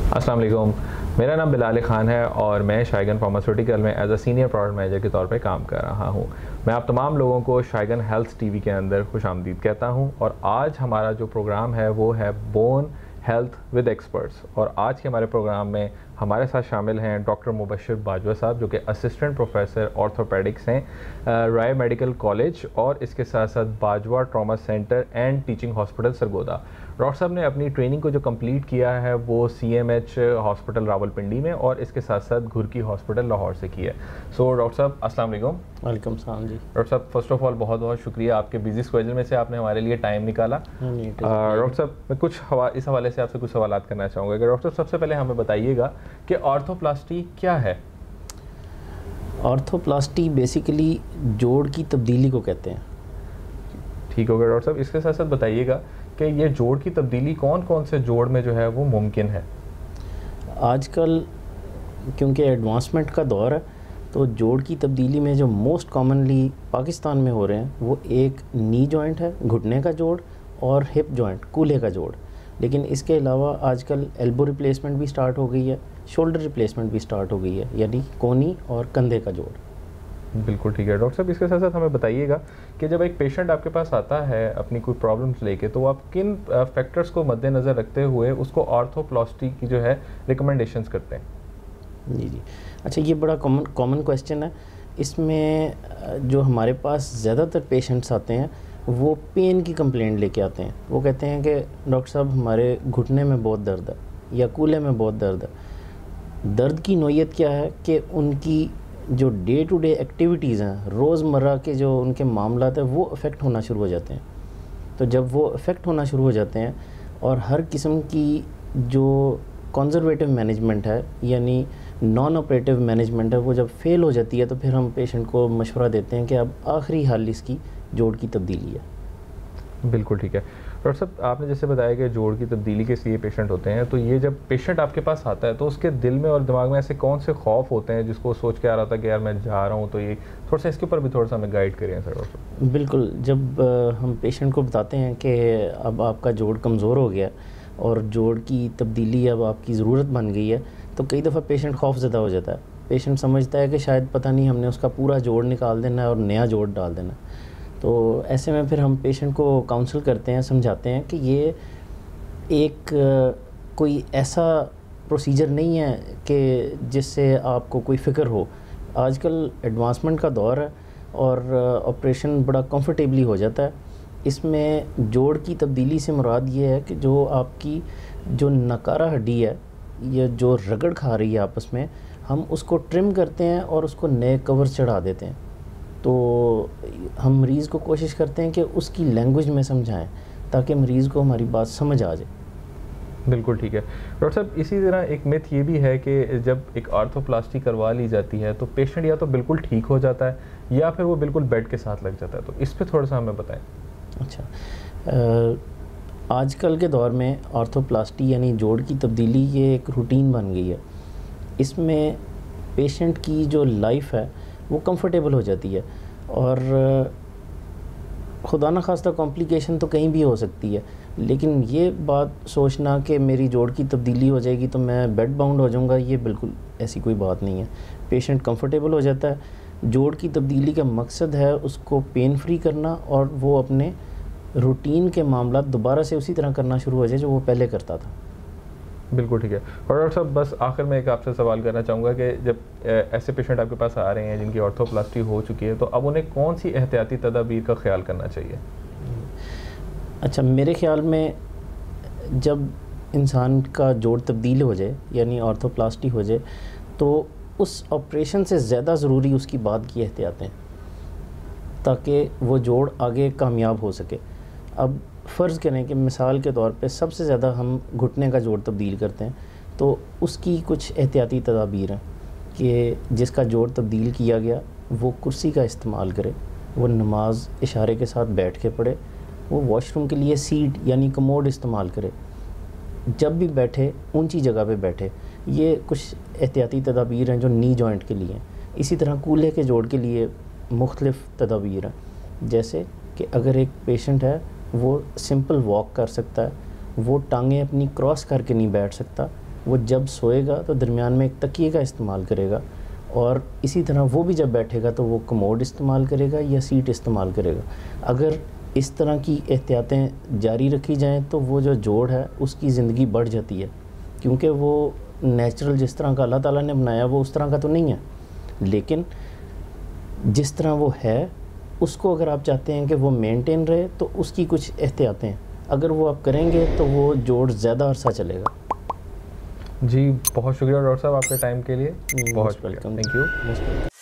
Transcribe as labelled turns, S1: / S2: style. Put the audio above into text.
S1: अस्सलाम वालेकुम। मेरा नाम बिलाल खान है और मैं शाइगन फार्मास्यूटिकल में as a senior product manager के तौर पे काम कर रहा हूँ। मैं आप तमाम लोगों को शाइगन हेल्थ टीवी के अंदर खुशामदीद कहता हूँ और आज हमारा जो प्रोग्राम है वो है बोन हेल्थ विद एक्सपर्ट्स। और आज के हमारे प्रोग्राम में हमारे साथ शामिल हैं डॉक्टर मुबशर बाजवा साहब, जो कि असिस्टेंट प्रोफेसर ऑर्थोपेडिक्स हैं राय मेडिकल कॉलेज और इसके साथ साथ Bajwa trauma centre and teaching hospital Sargodha. Doctor साहब ने अपनी ट्रेनिंग को जो कंप्लीट किया है वो CMH हॉस्पिटल रावलपिंडी में और इसके साथ साथ घुरकी हॉस्पिटल लाहौर से की है। सो डॉक्टर साहब अस्सलाम वालेकुम।
S2: वेलकम सलाम जी।
S1: डॉक्टर साहब फर्स्ट ऑफ ऑल बहुत बहुत शुक्रिया, आपके बिजी स्केड्यूल में से आपने हमारे लिए टाइम निकाला। डॉक्टर साहब मैं इस हवाले से आपसे कुछ सवाल करना चाहूँगा कि डॉक्टर साहब सबसे पहले हमें बताइएगा कि ऑर्थोप्लास्टी क्या है।
S2: ऑर्थोप्लास्टी बेसिकली जोड़ की तब्दीली को कहते हैं।
S1: ठीक हो गया डॉक्टर साहब, इसके साथ साथ बताइएगा कि ये जोड़ की तब्दीली कौन कौन से जोड़ में जो है वो मुमकिन है।
S2: आजकल क्योंकि एडवांसमेंट का दौर है तो जोड़ की तब्दीली में जो मोस्ट कॉमनली पाकिस्तान में हो रहे हैं वो एक नी जॉइंट है, घुटने का जोड़, और हिप जॉइंट, कूल्हे का जोड़। लेकिन इसके अलावा आजकल एल्बो रिप्लेसमेंट भी स्टार्ट हो गई है, शोल्डर रिप्लेसमेंट भी स्टार्ट हो गई है, यानी कोनी और कंधे का जोड़।
S1: बिल्कुल ठीक है डॉक्टर साहब, इसके साथ साथ हमें बताइएगा कि जब एक पेशेंट आपके पास आता है अपनी कोई प्रॉब्लम्स लेके, तो आप किन फैक्टर्स को मद्देनज़र रखते हुए उसको ऑर्थोप्लास्टी की जो है रिकमेंडेशंस करते हैं।
S2: जी। अच्छा, ये बड़ा कॉमन क्वेश्चन है। इसमें जो हमारे पास ज़्यादातर पेशेंट्स आते हैं वो पेन की कंप्लेंट लेके आते हैं। वो कहते हैं कि डॉक्टर साहब हमारे घुटने में बहुत दर्द है या कूल्हे में बहुत दर्द है। दर्द की नौयत क्या है कि उनकी जो डे टू डे एक्टिविटीज़ हैं, रोज़मर्रा के जो उनके मामलात हैं वो अफेक्ट होना शुरू हो जाते हैं। तो जब वो अफेक्ट होना शुरू हो जाते हैं और हर किस्म की जो कंजर्वेटिव मैनेजमेंट है यानी नॉन ऑपरेटिव मैनेजमेंट है वो जब फेल हो जाती है तो फिर हम पेशेंट को मशवरा देते हैं कि अब आखिरी हल इसकी जोड़ की तब्दीली है।
S1: बिल्कुल ठीक है डॉक्टर साहब, आपने जैसे बताया कि जोड़ की तब्दीली के लिए पेशेंट होते हैं, तो ये जब पेशेंट आपके पास आता है तो उसके दिल में और दिमाग में ऐसे कौन से खौफ होते हैं जिसको सोच के आ रहा था कि यार मैं जा रहा हूँ, तो ये थोड़ा सा इसके ऊपर भी थोड़ा सा हमें गाइड करें सर डॉक्टर साहब।
S2: बिल्कुल, जब हम पेशेंट को बताते हैं कि अब आपका जोड़ कमज़ोर हो गया और जोड़ की तब्दीली अब आपकी ज़रूरत बन गई है, तो कई दफ़ा पेशेंट खौफज़दा हो जाता है। पेशेंट समझता है कि शायद पता नहीं हमने उसका पूरा जोड़ निकाल देना है और नया जोड़ डाल देना है। तो ऐसे में फिर हम पेशेंट को काउंसल करते हैं, समझाते हैं कि ये एक कोई ऐसा प्रोसीजर नहीं है कि जिससे आपको कोई फ़िक्र हो। आजकल एडवांसमेंट का दौर है और ऑपरेशन बड़ा कंफर्टेबली हो जाता है। इसमें जोड़ की तब्दीली से मुराद ये है कि जो आपकी जो नकारा हड्डी है या जो रगड़ खा रही है आपस में, हम उसको ट्रिम करते हैं और उसको नए कवर चढ़ा देते हैं। तो हम मरीज़ को कोशिश करते हैं कि उसकी लैंग्वेज में समझाएं ताकि मरीज़ को हमारी बात समझ आ जाए।
S1: बिल्कुल ठीक है डॉक्टर साहब, इसी तरह एक मिथ ये भी है कि जब एक ऑर्थोप्लास्टी करवा ली जाती है तो पेशेंट या तो बिल्कुल ठीक हो जाता है या फिर वो बिल्कुल बेड के साथ लग जाता है, तो इस पर थोड़ा सा हमें बताएं।
S2: अच्छा, आजकल के दौर में ऑर्थोप्लास्टी यानी जोड़ की तब्दीली ये एक रूटीन बन गई है। इसमें पेशेंट की जो लाइफ है वो कंफर्टेबल हो जाती है और खुदा न खास्ता कॉम्प्लिकेशन तो कहीं भी हो सकती है, लेकिन ये बात सोचना कि मेरी जोड़ की तब्दीली हो जाएगी तो मैं बेड बाउंड हो जाऊंगा, ये बिल्कुल ऐसी कोई बात नहीं है। पेशेंट कंफर्टेबल हो जाता है। जोड़ की तब्दीली का मकसद है उसको पेन फ्री करना और वो अपने रूटीन के मामला दोबारा से उसी तरह करना शुरू हो जाए जो वो पहले करता था।
S1: बिल्कुल ठीक है। और डॉक्टर साहब बस आखिर में एक आपसे सवाल करना चाहूँगा कि जब ऐसे पेशेंट आपके पास आ रहे हैं जिनकी ऑर्थोप्लास्टी हो चुकी है, तो अब उन्हें कौन सी एहतियाती तदाबीर का ख्याल करना चाहिए।
S2: अच्छा, मेरे ख्याल में जब इंसान का जोड़ तब्दील हो जाए यानी ऑर्थोप्लास्टी हो जाए तो उस ऑपरेशन से ज़्यादा ज़रूरी उसकी बाद की एहतियातें, ताकि वो जोड़ आगे कामयाब हो सके। अब फ़र्ज़ करें कि मिसाल के तौर पे सबसे ज़्यादा हम घुटने का जोड़ तब्दील करते हैं, तो उसकी कुछ एहतियाती तदाबीर हैं कि जिसका जोड़ तब्दील किया गया वो कुर्सी का इस्तेमाल करे, वो नमाज इशारे के साथ बैठ के पढ़े, वो वॉशरूम के लिए सीट यानी कमोड इस्तेमाल करे, जब भी बैठे ऊंची जगह पे बैठे। ये कुछ एहतियाती तदाबीर हैं जो नी जॉइंट के लिए हैं। इसी तरह कूल्हे के जोड़ के लिए मुख्तलिफ़ तदाबीर हैं, जैसे कि अगर एक पेशेंट है वो सिंपल वॉक कर सकता है, वो टांगें अपनी क्रॉस करके नहीं बैठ सकता, वो जब सोएगा तो दरमियान में एक तकिए का इस्तेमाल करेगा, और इसी तरह वो भी जब बैठेगा तो वो कमोड इस्तेमाल करेगा या सीट इस्तेमाल करेगा। अगर इस तरह की एहतियातें जारी रखी जाएं तो वो जो जोड़ है उसकी ज़िंदगी बढ़ जाती है, क्योंकि वो नेचुरल जिस तरह का अल्लाह ताला ने बनाया वो उस तरह का तो नहीं है, लेकिन जिस तरह वो है उसको अगर आप चाहते हैं कि वो मेंटेन रहे तो उसकी कुछ एहतियातें अगर वो आप करेंगे तो वो जोड़ ज़्यादा अरसा चलेगा।
S1: जी बहुत शुक्रिया डॉक्टर साहब आपके टाइम के लिए। बहुत वेलकम, थैंक यू।